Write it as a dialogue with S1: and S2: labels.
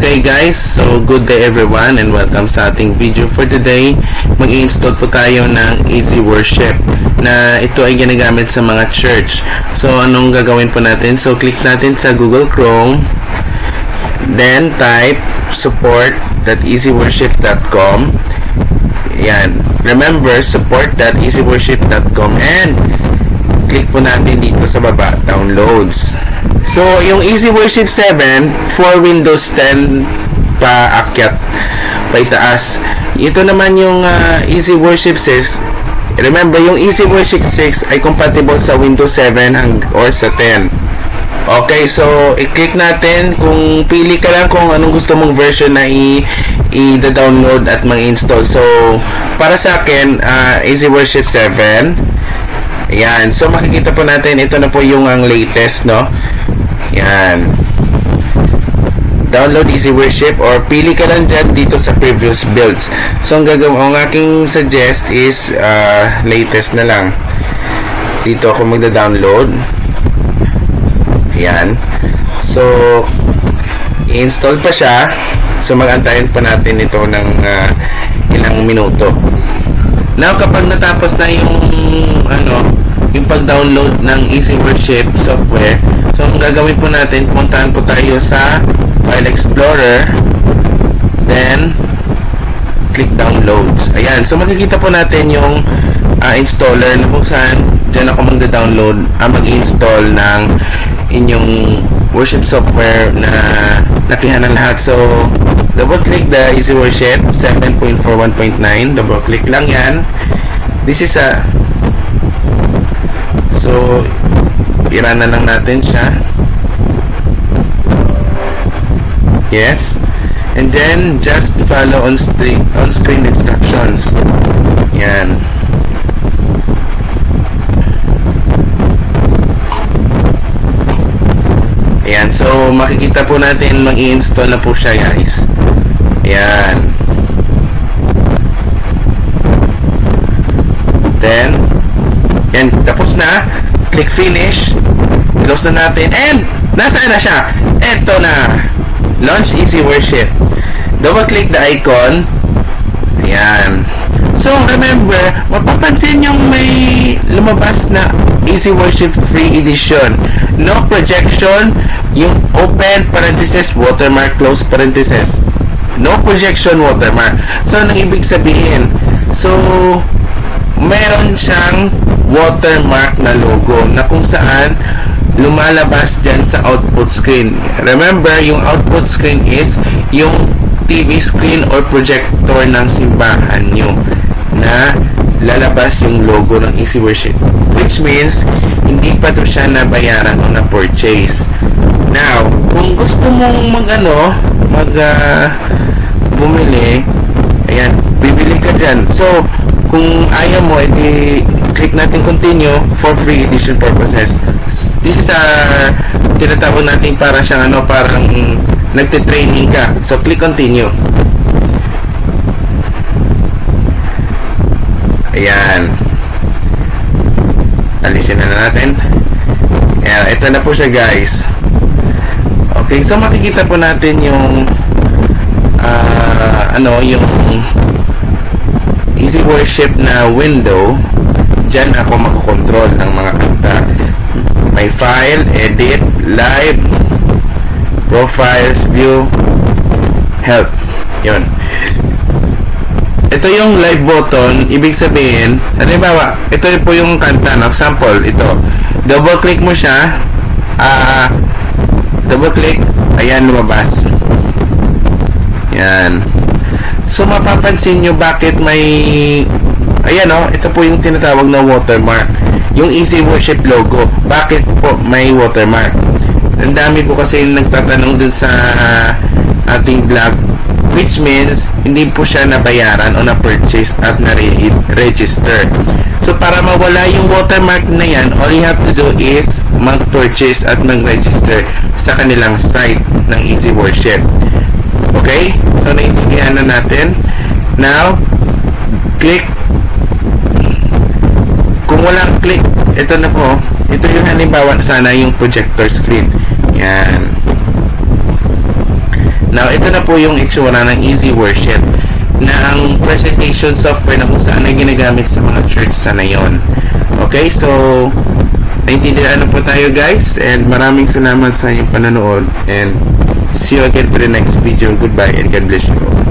S1: Okay guys, so good day everyone and welcome sa ating video for today. Mag-i-install po tayo ng Easy Worship na ito ay ginagamit sa mga church. So anong gagawin po natin? So click natin sa Google Chrome, then type support.easyworship.com. Yan. Remember, support.easyworship.com and click po natin dito sa baba, downloads. So, yung Easy Worship 7 for Windows 10 paakyat, paitaas. Ito naman yung Easy Worship 6. Remember, yung Easy Worship 6 ay compatible sa Windows 7 or sa 10. Okay, so i-click natin kung pili ka lang kung anong gusto mong version na i-download at mag-install. So, para sa akin, Easy Worship 7. Ayan, so makikita po natin, ito na po yung ang latest, no? Ayan. Download Easy Worship or pili ka lang dyan dito sa previous builds. So, ang aking suggest is latest na lang. Dito ako magda-download. Ayan. So, i-install pa siya. So, mag-antayin pa natin ito ng ilang minuto. Now, kapag natapos na yung pag-download ng Easy Worship software, so ang gagawin po natin, puntahan po tayo sa File Explorer, then click Downloads. Ayan, so makikita po natin yung installer na kung saan dyan ako magda-download mag-install ng inyong worship software na lakihan ng lahat. So, double-click the Easy Worship 7.41.9. Double-click lang yan. This is so, i-run na lang natin siya. Yes. And then, just follow on-screen instructions. Yan. Ayan. So, makikita po natin mag-i-install na po siya, guys. Ayan. Then, yan, tapos na. Click finish. Close na natin. And, nasaan na siya? Eto na. Launch Easy Worship. Double click the icon. Ayan. So, remember, mapapansin yung may lumabas na Easy Worship Free Edition. No projection. Yung open parenthesis, watermark, close parenthesis. No projection, watermark. So, anong ibig sabihin? So, meron siyang watermark na logo na kung saan lumalabas dyan sa output screen. Remember, yung output screen is yung TV screen or projector ng simbahan nyo na lalabas yung logo ng Easy Worship, which means hindi pa to siya nabayaran o na-purchase. Now, kung gusto mong bumili, ayan, bibili ka dyan. So, kung ayaw mo, edi click natin continue for free edition purposes. This is tinatawag natin para siyang parang nagte-training ka. So, click continue. Ayan. Alisin na natin. Ayan, ito na po siya, guys. Okay, so makikita po natin yung yung Easy Worship na window. Diyan ako makakontrol ng mga kanta. May file, edit, live, profiles, view, help. Yun. Ito yung live button. Ibig sabihin, halimbawa, ito po yung kanta na sample. Ito. Double click mo siya. Double click. Ayan, lumabas. Yan. So, mapapansin nyo bakit may ayan ito po yung tinatawag na watermark. Yung Easy Worship logo. Bakit po may watermark? Ang dami po kasi nagtatanong dun sa ating vlog, which means hindi po siya nabayaran o na-purchase at na-register. So, para mawala yung watermark na yan, all you have to do is mag-purchase at mag-register sa kanilang site ng Easy Worship. Okay? So, naiintindihan na natin. Now, click. Kung walang click, ito na po. Ito yung halimbawa sana yung projector screen. Yan. Now, ito na po yung itsura ng Easy Worship na ang presentation software na kung saan na ginagamit sa mga church sa ngayon. Okay, so naintindihan na po tayo guys, and maraming salamat sa inyong panonood, and see you again for the next video. Goodbye and God bless you all.